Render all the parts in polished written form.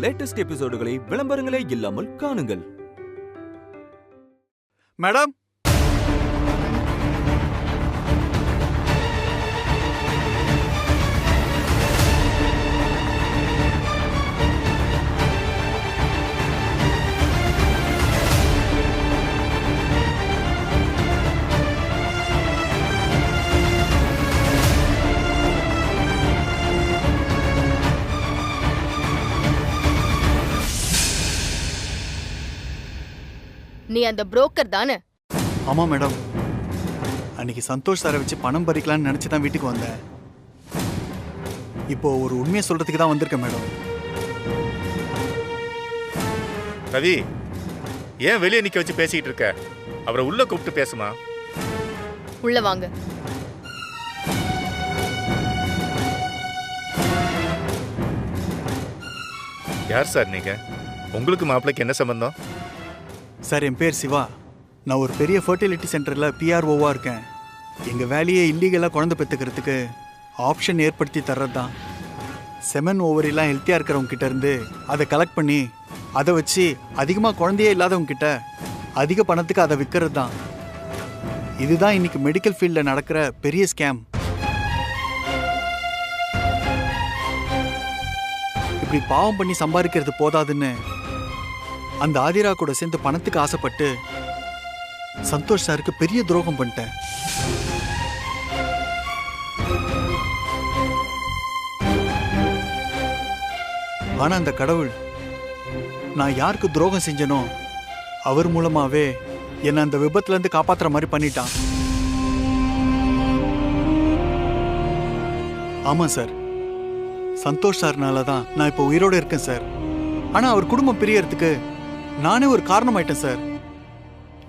Latest எபிசோடுகளை விளம்பரங்களே இல்லாமல் காணுங்கள். Madam, நீ அந்த புரோக்கர் தானே? ஆமா மேடம். அன்னைக்கு சந்தோஷ் சாரை வச்சு பணம் பறிக்கலாம்னு நினைச்சு தான் வீட்டுக்கு வந்தேன். இப்போ ஒரு உண்மையை சொல்றதுக்கு தான் வந்திருக்கேன் மேடம். ரவி, ஏன் வெளியே நிக்க வச்சு பேசிட்டு இருக்க? அவரை உள்ள கூப்பிட்டு பேசுமா. உள்ள வாங்க. யார் சார் நீங்க? உங்களுக்கு மாப்பிளைக்கு என்ன சம்பந்தம்? சார், என் பேர் சிவா. நான் ஒரு பெரிய ஃபர்டிலிட்டி சென்டரில் பிஆர்ஓவா இருக்கேன். எங்கள் வேலையை இல்லீகலாக குழந்தை பெற்றுக்கிறதுக்கு ஆப்ஷன் ஏற்படுத்தி தர்றது தான். செமன் ஓவரிலாம் ஹெல்த்தியாக இருக்கிறவங்க கிட்ட இருந்து அதை கலெக்ட் பண்ணி அதை வச்சு அதிகமாக குழந்தையே இல்லாதவங்க கிட்ட அதிக பணத்துக்கு அதை விற்கிறது தான். இதுதான் இன்னைக்கு மெடிக்கல் ஃபீல்டில் நடக்கிற பெரிய ஸ்கேம். இப்படி பாவம் பண்ணி சம்பாதிக்கிறது போதாதுன்னு அந்த ஆதிரா கூட சேர்ந்து பணத்துக்கு ஆசைப்பட்டு சந்தோஷ் சாருக்கு பெரிய துரோகம் பண்ணிட்டேன். ஆனா அந்த கடவுள் நான் யாருக்கு துரோகம் செஞ்சனோ அவர் மூலமாவே என்னை அந்த விபத்துல இருந்து காப்பாத்துற மாதிரி பண்ணிட்டான். ஆமா சார், சந்தோஷ் சார்னால தான் நான் இப்போ உயிரோட இருக்கேன் சார். ஆனா அவர் குடும்பம் பிரியறதுக்கு நானே ஒரு காரணம் ஆயிட்டேன் சார்.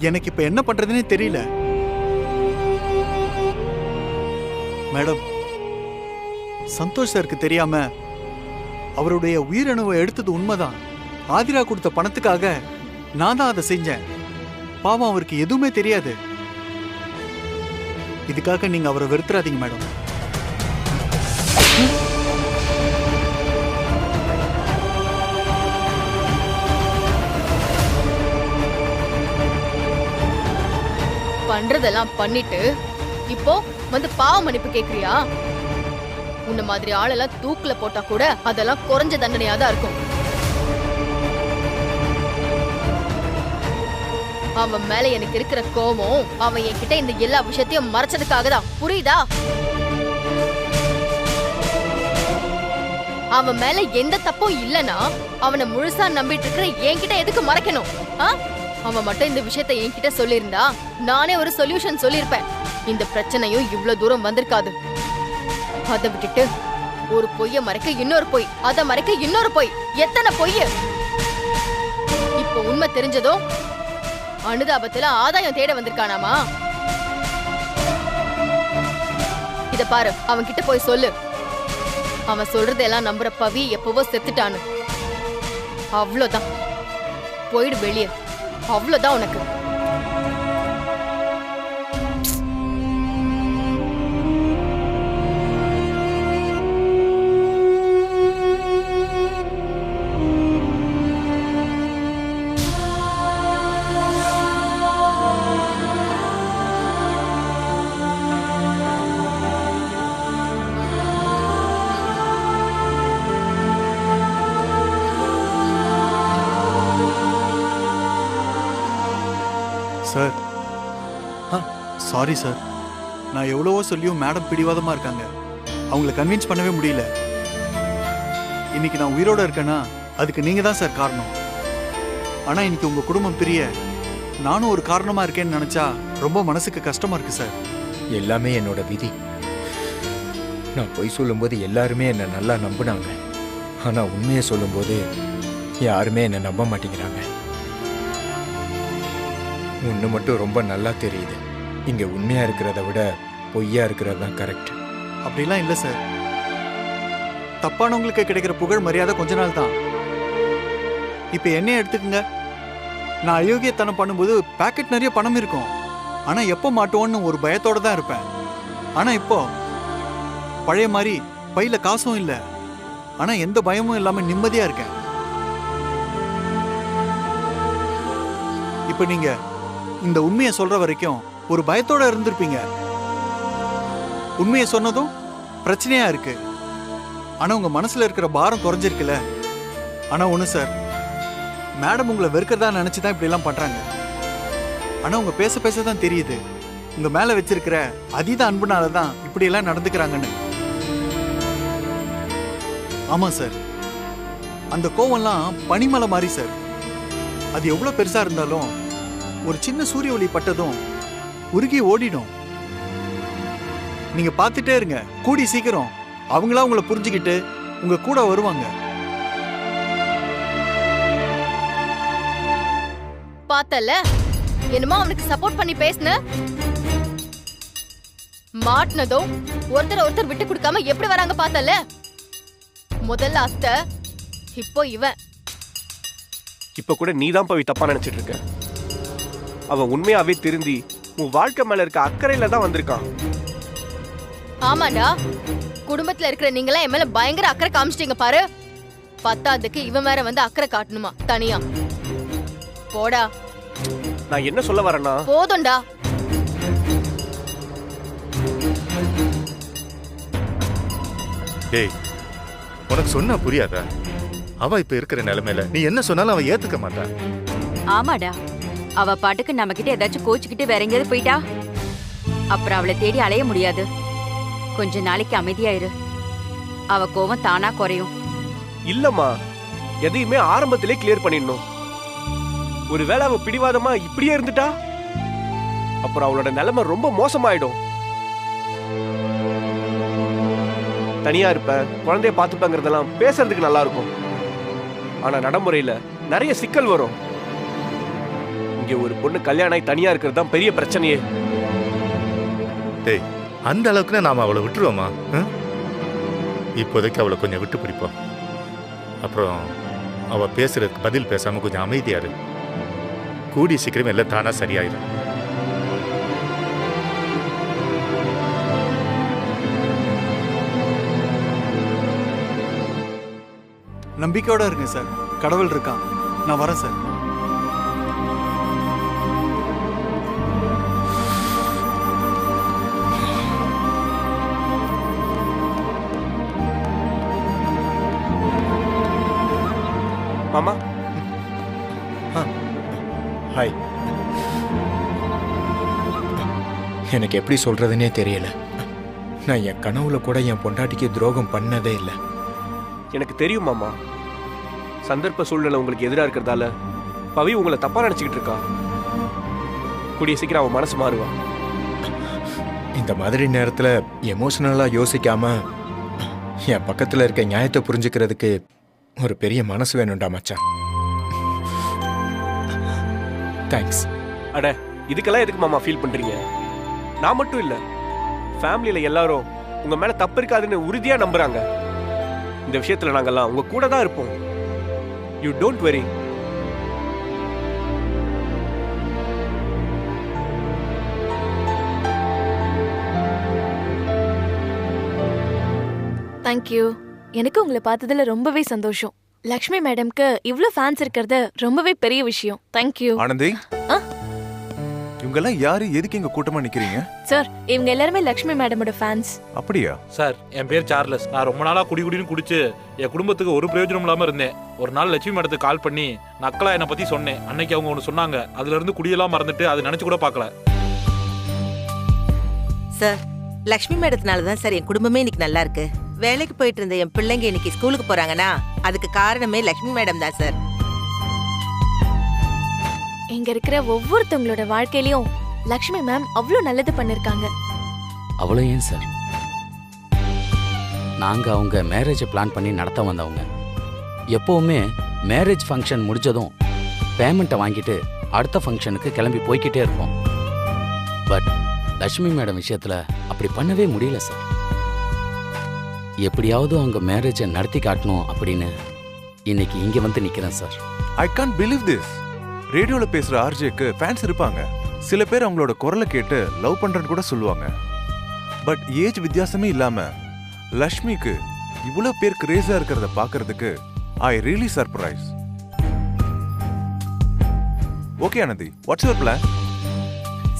எனக்கு இப்ப என்ன பண்றதுன்னே தெரியல. மேடம், சந்தோஷ் சாருக்கு தெரியாம அவருடைய உயிரணுவை எடுத்தது உண்மைதான். ஆதிரா கொடுத்த பணத்துக்காக நான் தான் அதை செஞ்சேன். பாவம், அவருக்கு எதுவுமே தெரியாது. இதுக்காக நீங்க அவரை வெறுத்துறாதீங்க மேடம். பண்றதெல்லாம் பண்ணிட்டு இப்போ வந்து பாவ மன்னிப்பு கேக்குறியா? உன்ன மாதிரி ஆளெல்லாம் தூக்குல போட்டா கூட அதெல்லாம் குறைஞ்ச தண்டனையா தான் இருக்கும். அவன் மேல எனக்கு இருக்கிற கோபம் அவன் என்கிட்ட இந்த எல்லா விஷயத்தையும் மறைச்சதுக்காக தான். புரியுதா? அவன் மேல எந்த தப்பும் இல்லனா அவனை முழுசா நம்பிட்டு இருக்கிற என்கிட்ட எதுக்கு மறைக்கணும்? அவன் மட்டும் இந்த விஷயத்தை என்கிட்ட சொல்லியிருந்தா நானே ஒரு சொல்யூஷன் சொல்லியிருப்பேன். இந்த பிரச்சனையும் இவ்வளவு தூரம் வந்திருக்காது. அதை விட்டுட்டு ஒரு பொய்ய மறைக்க இன்னொரு பொய், அதை மறைக்க இன்னொரு பொய், எத்தனை பொய்! இப்போ உண்மை தெரிஞ்சதும் அனுதாபத்துல ஆதாயம் தேட வந்திருக்கானாமா? இத பாரு, அவன் கிட்ட போய் சொல்லு, அவன் சொல்றதெல்லாம் நம்புற பவி எப்பவோ செத்துட்டான்னு. அவ்வளவுதான், போயிடு வெளியே. அவ்வளவுதான் உனக்கு. Sir, sorry sir. நான் எவ்வளவோ சொல்லியும் மேடம் பிடிவாதமா இருக்காங்க. அவங்கள கன்வின்ஸ் பண்ணவே முடியல. இன்னைக்கு நான் உயிரோட இருக்கேன்னா அதுக்கு நீங்க தான் சார் காரணம். ஆனா இன்னைக்கு உங்க குடும்பம் பிரிய நானும் ஒரு காரணமா இருக்கேன்னு நினைச்சா ரொம்ப மனசுக்கு கஷ்டமா இருக்கு சார். எல்லாமே என்னோட விதி. நான் பொய் சொல்லும்போது எல்லாருமே என்னை நல்லா நம்பினாங்க. ஆனா உண்மையை சொல்லும்போது யாருமே என்னை நம்ப மாட்டேங்கிறாங்க. ஒன்று மட்டும் ரொம்ப நல்லா தெரியுது, இங்க உண்மையா இருக்கிறத விட பொய்யா இருக்கிறது தான் கரெக்ட். அப்படிலாம் இல்லை சார். தப்பானவங்களுக்கு கிடைக்கிற புகழ் மரியாதை கொஞ்ச நாள் தான். இப்ப என்னையே எடுத்துக்கங்க. நான் அயோக்கியத்தனம் பண்ணும்போது பாக்கெட் நிறைய பணம் இருக்கும். ஆனா எப்போ மாட்டோன்னு ஒரு பயத்தோட தான் இருப்பேன். ஆனா இப்போ பழைய மாதிரி பையில காசும் இல்லை. ஆனா எந்த பயமும் இல்லாம நிம்மதியா இருக்கேன். இப்போ நீங்க இந்த உண்மையை சொல்ற வரைக்கும் ஒரு பயத்தோட இருந்திருப்பீங்க. உண்மையை சொன்னதும் பிரச்சனையா இருக்கு. ஆனா உங்க மனசுல இருக்கிற பாரம் குறைஞ்சிருக்குல்ல. ஆனா ஒண்ணு சார், மேடம் உங்களை வெறுக்கிறதா நினைச்சுதான் இப்படி எல்லாம் பண்றாங்க. ஆனா உங்க பேச பேசதான் தெரியுது உங்க மேல வச்சிருக்கிற அதீத அன்புனாலதான் இப்படி எல்லாம் நடந்துக்கிறாங்கன்னு. ஆமா சார், அந்த கோவம்லாம் பனிமலை மாதிரி சார். அது எவ்வளவு பெருசா இருந்தாலும் ஒரு சின்ன சூரிய ஒளி பட்டதும் உருகி ஓடிடும். நீங்க பார்த்துட்டே இருங்க, கூடி சீக்கிரம் அவங்களா உங்களை புரிஞ்சுக்கிட்டு உங்க கூட வருவாங்க. பார்த்தல, என்னமோ அவனுக்கு சப்போர்ட் பண்ணி பேசுன. மாட்டினதும் ஒருத்தர் விட்டு கொடுக்காம எப்படி வராங்க பார்த்தல. முதல்ல அத்தை, இப்போ இவன். இப்ப கூட நீதான் போய் தப்பா நினைச்சிட்டு இருக்க. அவன் உண்மையாவே திருந்தி உன் வாழ்க்கை மேல இருக்க அக்கறையில தான் வந்திருக்கான். ஆமாடா, குடும்பத்துல இருக்கிற நீங்களா என் மேல பயங்கர அக்கறை காமிச்சிட்டீங்க பாரு. பத்தாதுக்கு இவன் வேற வந்து அக்கறை காட்டணுமா தனியா? போடா. நான் என்ன சொல்ல வரேன்னா, போதும்டா. டேய், உனக்கு சொன்னா புரியாதா? அவ இப்ப இருக்கிற நிலைமையில நீ என்ன சொன்னாலும் அவ ஏத்துக்க மாட்டான். ஆமாடா, அவ பாட்டுக்கு நம்ம கிட்ட ஏதாச்சும் கோச்சுக்கிட்டு வேற எங்கேயாவது போயிட்டா அப்புறம் அவளை தேடி அலைய முடியாது. கொஞ்ச நாளைக்கு அமைதியாயிரு, அவ கோவம் தானா குறையும். இல்லம்மா, எதையுமே ஆரம்பத்திலே கிளியர் பண்ணிடணும். ஒருவேளை அவ பிடிவாதமா இப்படியே இருந்துட்டா அப்புறம் அவளோட நிலைமை ரொம்ப மோசமாயிடும். தனியா இருப்பேன், குழந்தைய பார்த்துப்பேங்கிறதெல்லாம் பேசுறதுக்கு நல்லா இருக்கும். ஆனா நடைமுறையில நிறைய சிக்கல் வரும். இங்க ஒரு பொண்ணு கல்யாணம் ஆகி தனியா இருக்கிறது தான் பெரிய பிரச்சனையே. டேய், அந்த அளவுக்குன்னு நாம அவளை விட்டுருவோமா? இப்போதைக்கு அவளை கொஞ்சம் விட்டு பிடிப்போம். அப்புறம் அவ பேசுறதுக்கு பதில் பேசாம கொஞ்சம் அமைதியாரு. கூடி சீக்கிரம் எல்லாம் தானா சரியாயிரும். நம்பிக்கையோட இருங்க சார், கடவுள் இருக்கான். நான் வரேன் சார். மாமா. ஹாய். எனக்கு எப்படி சொல்றதுன்னே தெரியல. நான் என் கனவுல கூட என் பொண்டாட்டிக்கு துரோகம் பண்ணதே இல்லை. எனக்கு தெரியும் மாமா, சந்தர்ப்ப சூழ்நிலை உங்களுக்கு எதிராக இருக்கிறதால பவி உங்களை தப்பா நினைச்சுக்கிட்டு இருக்கா. கூடிய சீக்கிரம் அவன் மனசு மாறுவா. இந்த மாதிரி நேரத்துல எமோஷனலா யோசிக்காம என் பக்கத்துல இருக்க நியாயத்தை புரிஞ்சுக்கிறதுக்கு ஒரு பெரிய மனசு வேணும்டா மச்சான். தேங்க்ஸ். அட, இதுக்கெல்லாம் எதுக்கு மாமா ஃபீல் பண்றீங்க? நான் மட்டும் இல்ல, ஃபேமிலியில எல்லாரும் உங்க மேல தப்பு இருக்காதுன்னு உறுதியா நம்புறாங்க. இந்த விஷயத்துல நாங்கெல்லாம் உங்க கூட தான் இருப்போம். You don't worry. தேங்க்யூ. எனக்கு உங்களை பார்த்ததுல ரொம்பவே சந்தோஷம். லக்ஷ்மி மேடம்க்கு இவ்ளோ ஃபேன்ஸ் இருக்கிறது ரொம்பவே பெரிய விஷயம். தேங்க்யூ. ஆனந்தி, இவங்க எல்லாம் யாரு, எதுக்கு இங்க கூட்டமா நிக்கிறீங்க? சார், இவங்க எல்லாருமே லக்ஷ்மி மேடமோட ஃபேன்ஸ். அப்படியா? சார், என் பேர் சார்லஸ். நான் ரொம்ப நாளா குடின்னு குடிச்சு என் குடும்பத்துக்கு ஒரு பிரயோஜனம் இல்லாம இருந்தேன். ஒரு நாள் லட்சுமி மேடத்துக்கு கால் பண்ணி நக்கலா என்னை பத்தி சொன்னேன். அன்னைக்கு அவங்க ஒன்று சொன்னாங்க. அதுல இருந்து குடியெல்லாம் மறந்துட்டு அதை நினைச்சு கூட பார்க்கல. சார், லக்ஷ்மி மேடத்தினால தான் சார் என் குடும்பமே இன்னைக்கு நல்லா இருக்கு. வேலைக்கு போயிட்டு இருந்த என் பிள்ளைங்க இன்னைக்கு ஸ்கூலுக்கு போறாங்கன்னா அதுக்கு காரணமே லக்ஷ்மி மேடம் தான் சார். இங்க இருக்கிற ஒவ்வொருத்தவங்களோட வாழ்க்கையிலயும் லக்ஷ்மி மேம் அவ்வளோ நல்லது பண்ணிருக்காங்க. அவ்வளோ ஏன் சார், நாங்க அவங்க மேரேஜை பிளான் பண்ணி நடத்த வந்தவங்க. எப்பவுமே மேரேஜ் ஃபங்க்ஷன் முடிஞ்சதும் பேமெண்ட்டை வாங்கிட்டு அடுத்த ஃபங்க்ஷனுக்கு கிளம்பி போய்கிட்டே இருப்போம். பட் லக்ஷ்மி மேடம் விஷயத்துல அப்படி பண்ணவே முடியல சார். எப்படியாவது அவங்க மேரேஜை நடத்தி காட்டணும் அப்படின்னு இன்னைக்கு இங்க வந்து நிக்கிறேன் sir. I can't believe this. ரேடியோல பேசுற ஆர்ஜேக்கு ஃபேன்ஸ் இருப்பாங்க. சில பேர் அவங்களோட குரலை கேட்டு லவ் பண்றேன்னு கூட சொல்லுவாங்க. பட் ஏஜ் வித்தியாசமே இல்லாம லக்ஷ்மிக்கு இவ்வளவு பேர் கிரேஸா இருக்கிறத பாக்குறதுக்கு I really surprise. Okay Anandhi, what's your plan?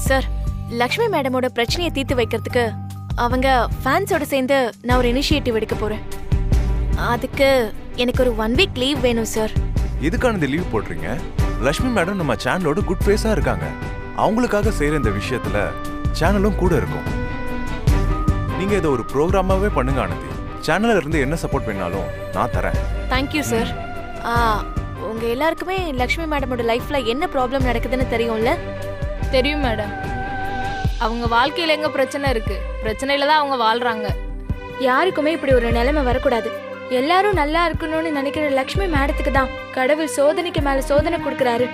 Sir, Lakshmi மேடமோட பிரச்சனையை தீர்த்து வைக்கிறதுக்கு அவங்க ஃபேன்ஸோட சேர்ந்து நான் ஒரு இனிஷியேட்டிவ் எடுக்க போறேன். அதுக்கு எனக்கு ஒரு 1 வீக் லீவ் வேணும் சார். எதுக்கு ஆனந்தி லீவ் போடுறீங்க? லக்ஷ்மி மேடம் நம்ம சேனலோட குட் ஃபேஸா இருக்காங்க. அவங்களுக்காக செய்யற இந்த விஷயத்துல சேனலும் கூட இருக்கும். நீங்க இதை ஒரு ப்ரோக்ராமாவே பண்ணுங்க ஆனந்தி. சேனல்ல இருந்து என்ன சப்போர்ட் வேணாலும் நான் தரேன். Thank you sir. உங்க எல்லாருக்குமே லக்ஷ்மி மேடமோட லைஃப்ல என்ன ப்ராப்ளம் நடக்குதுன்னு தெரியும்ல? தெரியும் மேடம். அவங்க வாழ்க்கையில எங்க பிரச்சனை இருக்கு, பிரச்சனையில தான் அவங்க வாழ்றாங்க. யாருக்குமே இப்படி ஒரு நிலைமை வரக்கூடாது. எல்லாரும் நல்லா இருக்கணும்னு நினைக்கிற லக்ஷ்மி மேடத்துக்கு தான் கடவுள் சோதனைக்கு மேல சோதனை கொடுக்கறாரு.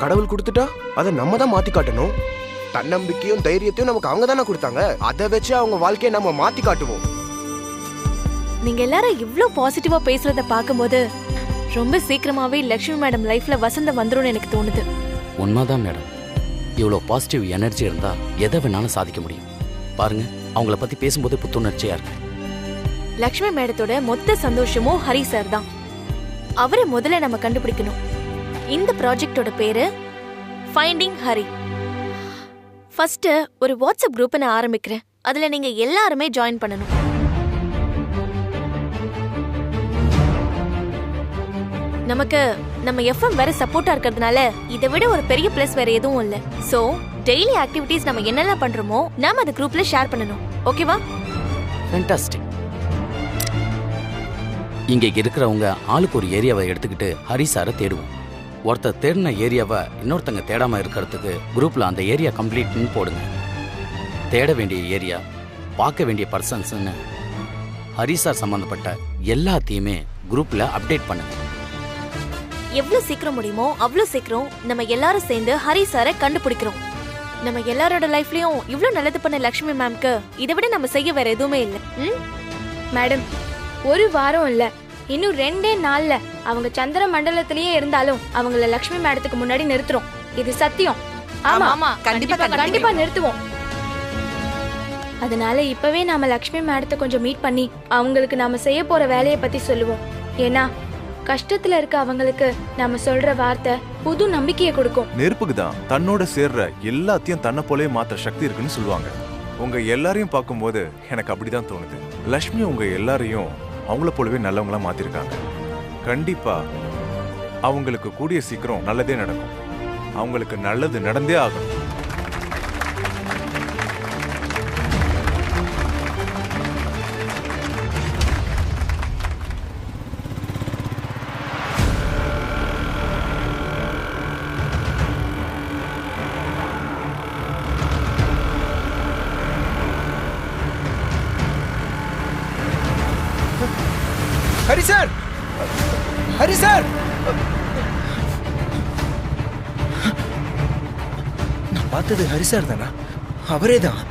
கடவுள் கொடுத்துட்டா அதை நம்ம தான் மாத்தி காட்டணும். தன்னம்பிக்கையும் தைரியத்தையும் நமக்கு அவங்க தானே கொடுத்தாங்க. அதை வச்சு அவங்க வாழ்க்கையை நம்ம மாத்தி காட்டுவோம். நீங்க எல்லாரும் இவ்ளோ பாசிட்டிவா பேசுறத பாக்கும்போது ரொம்ப சீக்கிரமாவே லக்ஷ்மி மேடம் லைஃப்ல வசந்தம் வந்துரும்னு எனக்கு தோணுது. உண்மைதான் மேடம். இவ்வளோ பாசிட்டிவ் எனர்ஜி இருந்தா எதை வேணாலும் சாதிக்க முடியும். பாருங்க, அவங்கள பத்தி பேசும்போது புத்துணர்ச்சியா இருக்கு. லக்ஷ்மி மேடத்தோட மொத்த சந்தோஷமும் ஹரி சார் தான். அவரை முதல்ல நம்ம கண்டுபிடிக்கணும். இந்த ப்ராஜெக்டோட பேரு ஃபைண்டிங் ஹரி. ஃபர்ஸ்ட் ஒரு வாட்ஸ்அப் குரூப்பை நான் ஆரம்பிக்கிறேன். அதுல நீங்க எல்லாருமே ஜாயின் பண்ணணும். நமக்கு நம்ம எஃப்எம் வேற சப்போர்ட்டா இருக்கிறதுனால இதை விட ஒரு பெரிய பிளஸ் வேற எதுவும் இல்ல. சோ டெய்லி ஆக்டிவிட்டீஸ் நம்ம என்னெல்லாம் பண்றோமோ நாம அந்த குரூப்ல ஷேர் பண்ணணும். ஓகேவா? ஃபேண்டாஸ்டிக். இங்க இருக்கிறவங்க ஆளுக்கு ஒரு ஏரியாவை எடுத்துக்கிட்டு ஹரி சாரை தேடுவோம். ஒருத்தர் தேடின ஏரியாவை இன்னொருத்தங்க தேடாம இருக்கிறதுக்கு குரூப்ல அந்த ஏரியா கம்ப்ளீட்னு போடுங்க. தேட வேண்டிய ஏரியா, பார்க்க வேண்டிய பர்சன்ஸ்ன்னு ஹரி சார் சம்பந்தப்பட்ட எல்லாத்தையுமே குரூப்ல அப்டேட் பண்ணுங்க. எவ்வளவு சீக்கிரம் முடியுமோ அவ்வளவு சீக்கிரம் நம்ம எல்லாரும் சேர்ந்து ஹரி சாரை கண்டுபிடிக்கிறோம். நம்ம எல்லாரோட லைஃப்லயும் இவ்ளோ நல்லது பண்ண லக்ஷ்மி மேம்க்கு இதை விட நம்ம செய்ய வேற எதுவுமே இல்லை. மேடம், ஒரு வாரம் இல்ல, இன்னும் 2 நாள்ல அவங்க சந்திர மண்டலத்திலேயே இருந்தாலும் அவங்கள லக்ஷ்மி மேடத்துக்கு முன்னாடி நிறுத்துறோம். இது சத்தியம். ஆமா, கண்டிப்பா நிறுத்துவோம். அதனால இப்பவே நாம லக்ஷ்மி மேடத்தை கொஞ்சம் மீட் பண்ணி அவங்களுக்கு நாம செய்ய போற வேலையை பத்தி சொல்லுவோம். ஏன்னா கஷ்டத்துல இருக்க அவங்களுக்கு நாம சொல்ற வார்த்தை புது நம்பிக்கையை கொடுக்கும். நெருப்புக்கு தான் தன்னோட சேர்ற எல்லாத்தையும் தன்னை போலே மாத்த சக்தி இருக்குன்னு சொல்லுவாங்க. உங்க எல்லாரையும் பார்க்கும்போது எனக்கு அப்படிதான் தோணுது. லக்ஷ்மி உங்க எல்லாரையும் அவங்கள போலவே நல்லவங்களா மாத்திருக்காங்க. கண்டிப்பா அவங்களுக்கு கூடிய சீக்கிரம் நல்லதே நடக்கும். அவங்களுக்கு நல்லது நடந்தே ஆகணும். ஹரி சார், ஹரி சார், நான் பார்த்தது ஹரி சார் தானா? அவரே தான்.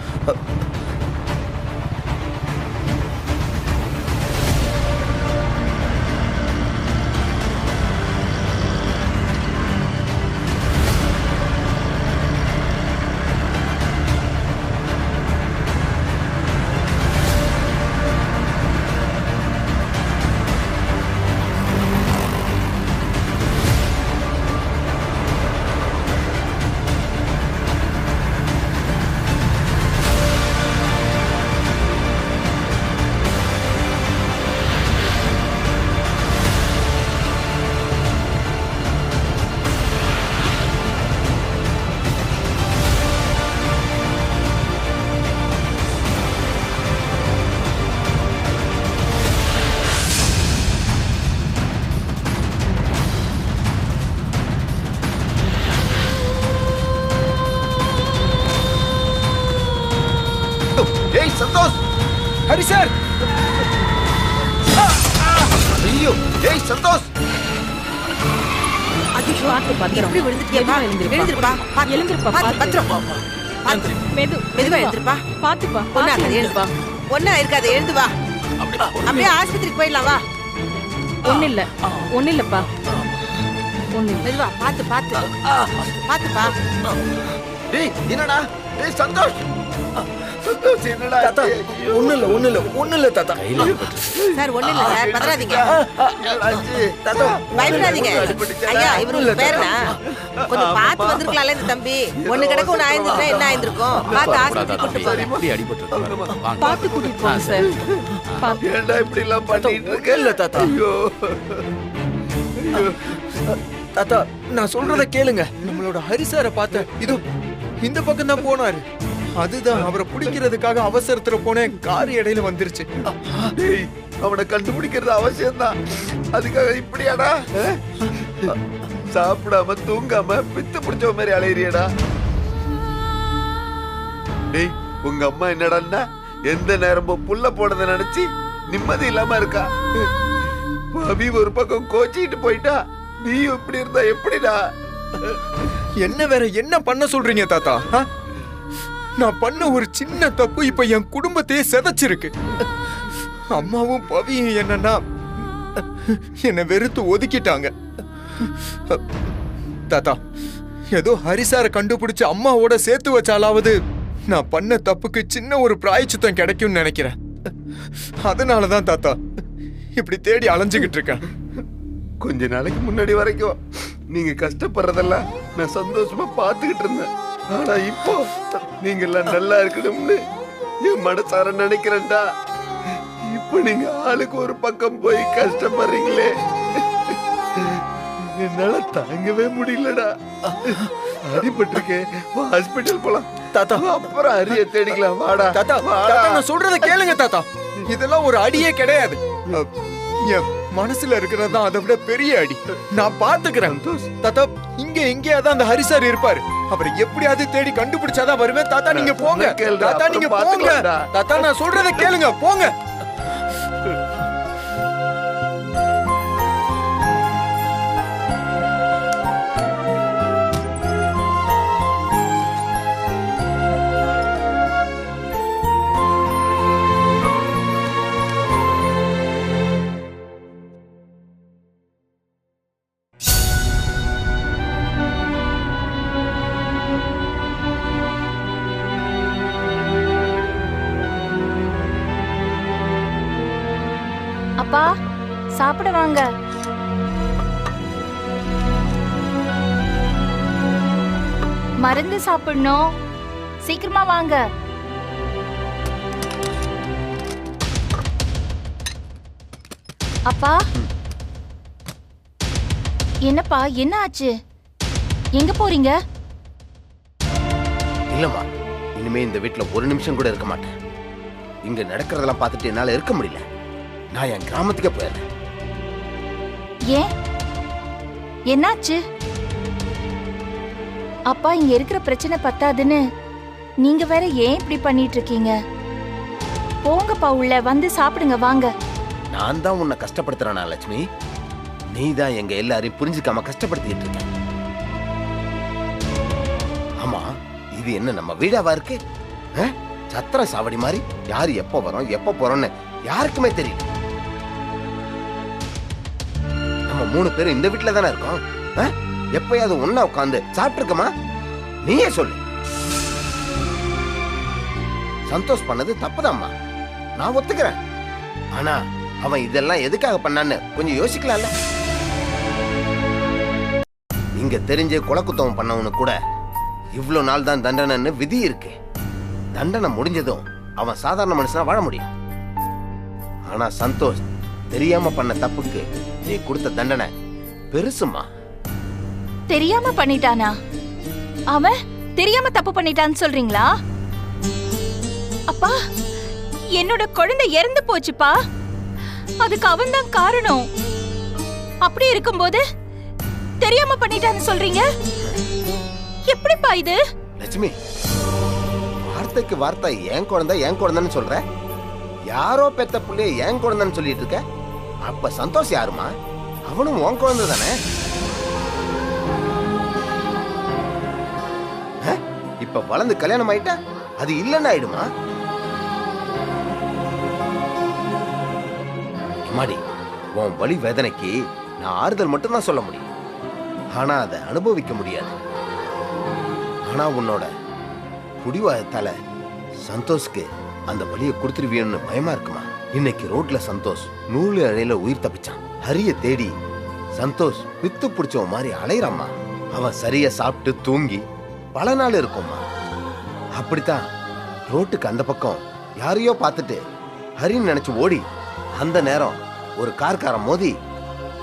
ஏய் சந்தோஷ், ஹரி சார், ஐயோ, ஏய் சந்தோஷ், எப்படி விழுந்துட்டியப்பா? எழுந்திருப்பா, பத்திரம், மெதுவா எழுந்திருப்பா, பாத்துப்பா, ஒன்னா இருக்காது, எழுந்து வா. அப்படியே ஆஸ்பத்திரிக்கு போயிடலாம், வா. ஒண்ணு இல்லப்பா, மெதுவா, பாத்துப்பா. டேய் என்னடா டேய் சந்தோஷ் சந்தோஷ் என்னடா தாத்தா ஒண்ணு இல்ல தாத்தா சார் ஒண்ணு இல்ல சார் பதறாதீங்க தாத்தா பயப்படாதீங்க ஐயா இவரு பேருனா கொஞ்சம் பார்த்து வந்திருக்கலாம்ல இந்த தம்பி ஒண்ணு கிடக்கு ஒண்ணு ஆயிருந்துச்சுன்னா என்ன ஆயிருந்திருக்கும் பார்த்து ஆஸ்பத்திரி கூட்டிட்டு போங்க அடிபட்டு பார்த்து கூட்டிட்டு போங்க சார் ஏன்டா இப்படி எல்லாம் பண்ணிட்டு இருக்க இல்ல தாத்தா ஐயோ தாத்தா நான் சொல்றத கேளுங்க. நம்மளோட ஹரிசார பார்த்த இது இந்த பக்கம் தான் போனாரு. அதுதான் அவரை பிடிக்கிறதுக்காக அவசரத்துல போனேன், கார் இடையில வந்துருச்சு. டேய் அவனை கண்டுபிடிக்கிறது அவசியம்தான். அதுக்காக இப்படியாடா சாப்பிடாம தூங்காம பித்து பிடிச்ச மாதிரி அலையிறியடா. டேய் உங்க அம்மா என்னடான்னா எந்த நேரமும் புல்ல போனதை நினைச்சு நிம்மதி இல்லாம இருக்கா. பவி ஒரு பக்கம் கோச்சிட்டு போயிட்டா, நீ இப்படி இருந்தா எப்படிடா? என்ன வேற என்ன பண்ண சொல்றீங்க தாத்தா? நான் பண்ண ஒரு சின்ன தப்பு இப்ப என் குடும்பத்தையே சிதைச்சிருக்கு. அம்மாவும் பவியும் என்னன்னா என்னை வெறுத்து ஒதுக்கிட்டாங்க. தாத்தா ஏதோ ஹரிசார கண்டுபிடிச்சு அம்மாவோட சேர்த்து வச்சாலாவது நான் பண்ண தப்புக்கு சின்ன ஒரு பிராயச்சித்தம் கிடைக்கும்னு நினைக்கிறேன். அதனாலதான் தாத்தா இப்படி தேடி அலைஞ்சுகிட்டு இருக்கேன். கொஞ்ச நாளைக்கு முன்னாடி வரைக்கும் நீங்க கஷ்டப்படுறதெல்லாம் நான் சந்தோஷமா பாத்துக்கிட்டு இருந்தேன். ஆனா இப்போ நீங்க எல்லாம் நல்லா இருக்கணும்னு என் மனசார நினைக்கிறேன்டா. இப்போ நீங்க ஆளுக்கு ஒரு பக்கம் போய் கஷ்டப்படுறீங்களே, என்னால தாங்கவே முடியலடா. அடிபட்டிருக்கேன், ஹாஸ்பிட்டல் போலாம் தாத்தா. அப்புறம் அரிய தேடிக்கலாம் வாடா. தாத்தா நான் சொல்றத கேளுங்க தாத்தா. இதெல்லாம் ஒரு அடியே கிடையாது. என் மனசுல இருக்கிறதா அதை விட பெரிய அடி. நான் பாத்துக்கிறேன் தாத்தா. இங்கேயாதான் அந்த ஹரிசார் இருப்பாரு. அவரை எப்படியாவது தேடி கண்டுபிடிச்சாதான் வருவேன். தாத்தா நீங்க போங்க. தாத்தா நீங்க போங்க. தாத்தா நான் சொல்றத கேளுங்க, போங்க. அப்பா சாப்பிட வாங்க. மருந்து சாப்பிடணும், சீக்கிரமா வாங்க. அப்பா என்னப்பா என்ன ஆச்சு? எங்க போறீங்க? இல்லம்மா, இனிமே இந்த வீட்டுல ஒரு நிமிஷம் கூட இருக்க மாட்டேன். இங்க நடக்கிறதெல்லாம் பார்த்துட்டு என்னால இருக்க முடியல. நான் என் கிராமத்துக்கே போயிடுறேன். ஏன் என்னாச்சு? அப்பா இங்க இருக்கிற பிரச்சனை பத்தாதுன்னு நீங்க வேற ஏன் இப்படி பண்ணிட்டு இருக்கீங்க? போங்கப்பா உள்ள வந்து சாப்பிடுங்க வாங்க. நான் தான் உன்னை கஷ்டப்படுத்துறேனா லட்சுமி? நீ தான் எங்க எல்லாரையும் புரிஞ்சுக்காம கஷ்டப்படுத்திட்டு இருக்க. ஆமா, இது என்ன நம்ம வீடாவா இருக்கு? சத்திர சாவடி மாதிரி யாரு எப்ப வரோம் எப்ப போறோம்னு யாருக்குமே தெரியல. நம்ம 3 பேரும் இந்த வீட்டுல தானே இருக்கோம். எப்பயாவது ஒன்னா உட்காந்து சாப்பிட்டுருக்கமா? நீயே சொல்லு. சந்தோஷ் பண்ணது தப்புதாம்மா, நான் ஒத்துக்கிறேன். ஆனா அவன் இதெல்லாம் எதுக்காக பண்ணான்னு கொஞ்சம் யோசிக்கலாம்ல. இங்க தெரிஞ்ச கொலைக்குத்தவன் பண்ணவனு கூட இவ்வளவு நாள் தான் தண்டனைன்னு விதி இருக்கு. தண்டனை முடிஞ்சதும் அவன் சாதாரண மனுஷனா வாழ முடியும். ஆனா சந்தோஷ் தெரியாம பண்ண தப்புக்கு நீ கொடுத்த தண்டனை பெருசுமா. தெரியாம பண்ணிட்டானா? அவன் தெரியாம தப்பு பண்ணிட்டான்னு சொல்றீங்களா? அப்பா என்னோட குழந்தை இறந்து போச்சுப்பா. அதுக்கு அவன் தான் காரணம். அப்படி இருக்கும்போது தெரியாம பண்ணிட்டான்னு சொல்றீங்க? எப்படிப்பா இது? லட்சுமி, வார்த்தைக்கு வார்த்தை என் குழந்தைன்னு சொல்ற. யாரோ பெத்த பிள்ளைய என் குழந்தைன்னு சொல்லிட்டு இருக்க. அப்ப சந்தோஷ் யாருமா? அவனும் உன் குழந்தை தானே. இப்ப வளர்ந்து கல்யாணம் ஆயிட்டா அது இல்லைன்னு ஆயிடுமா? மாடி, உன் வலி வேதனைக்கு நான் ஆறுதல் மட்டும்தான் சொல்ல முடியும். ஆனா அதை அனுபவிக்க முடியாது. ஆனா உன்னோட புடிவாயத்தால சந்தோஷ்க்கு அந்த வழியை கொடுத்துருவியன்னு பயமா இருக்குமா? இன்னைக்கு ரோட்ல சந்தோஷ் நூலு அழையில உயிர் தப்பிச்சான். ஹரிய தேடி சந்தோஷ் வித்து பிடிச்சவன் மாதிரி அலையிறாம்மா. அவன் சரியா சாப்பிட்டு தூங்கி பல நாள் இருக்கும்மா. அப்படித்தான் ரோட்டுக்கு அந்த பக்கம் யாரையோ பார்த்துட்டு ஹரின்னு நினைச்சு ஓடி, அந்த நேரம் ஒரு கார்காரன் மோதி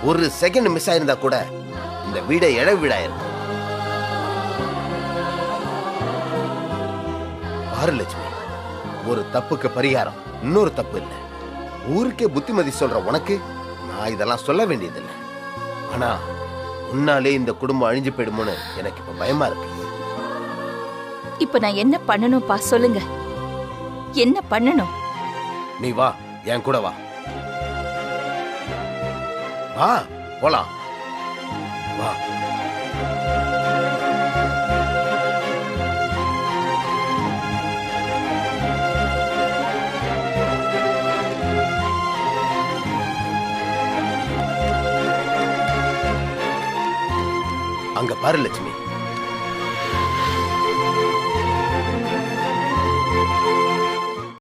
ஒரு செகண்ட் மிஸ் ஆயிருந்தா கூட இந்த வீடை இட வீடாயிருக்கும். பாரு லட்சுமி, ஒரு தப்புக்கு பரிகாரம் இன்னொரு தப்பு இல்லை. ஊருக்கே புத்திமதி சொல்ற உனக்கு நான் இதெல்லாம் சொல்ல வேண்டியதில்லை. ஆனா உன்னாலே இந்த குடும்பம் அழிஞ்சு போயிடுமோன்னு எனக்கு இப்ப பயமா இருக்கு. இப்ப நான் என்ன பண்ணணும்ப்பா சொல்லுங்க, என்ன பண்ணணும்? நீ வா, என் கூட வா. வா போலாம், வா. அங்க பாரு லட்சுமி,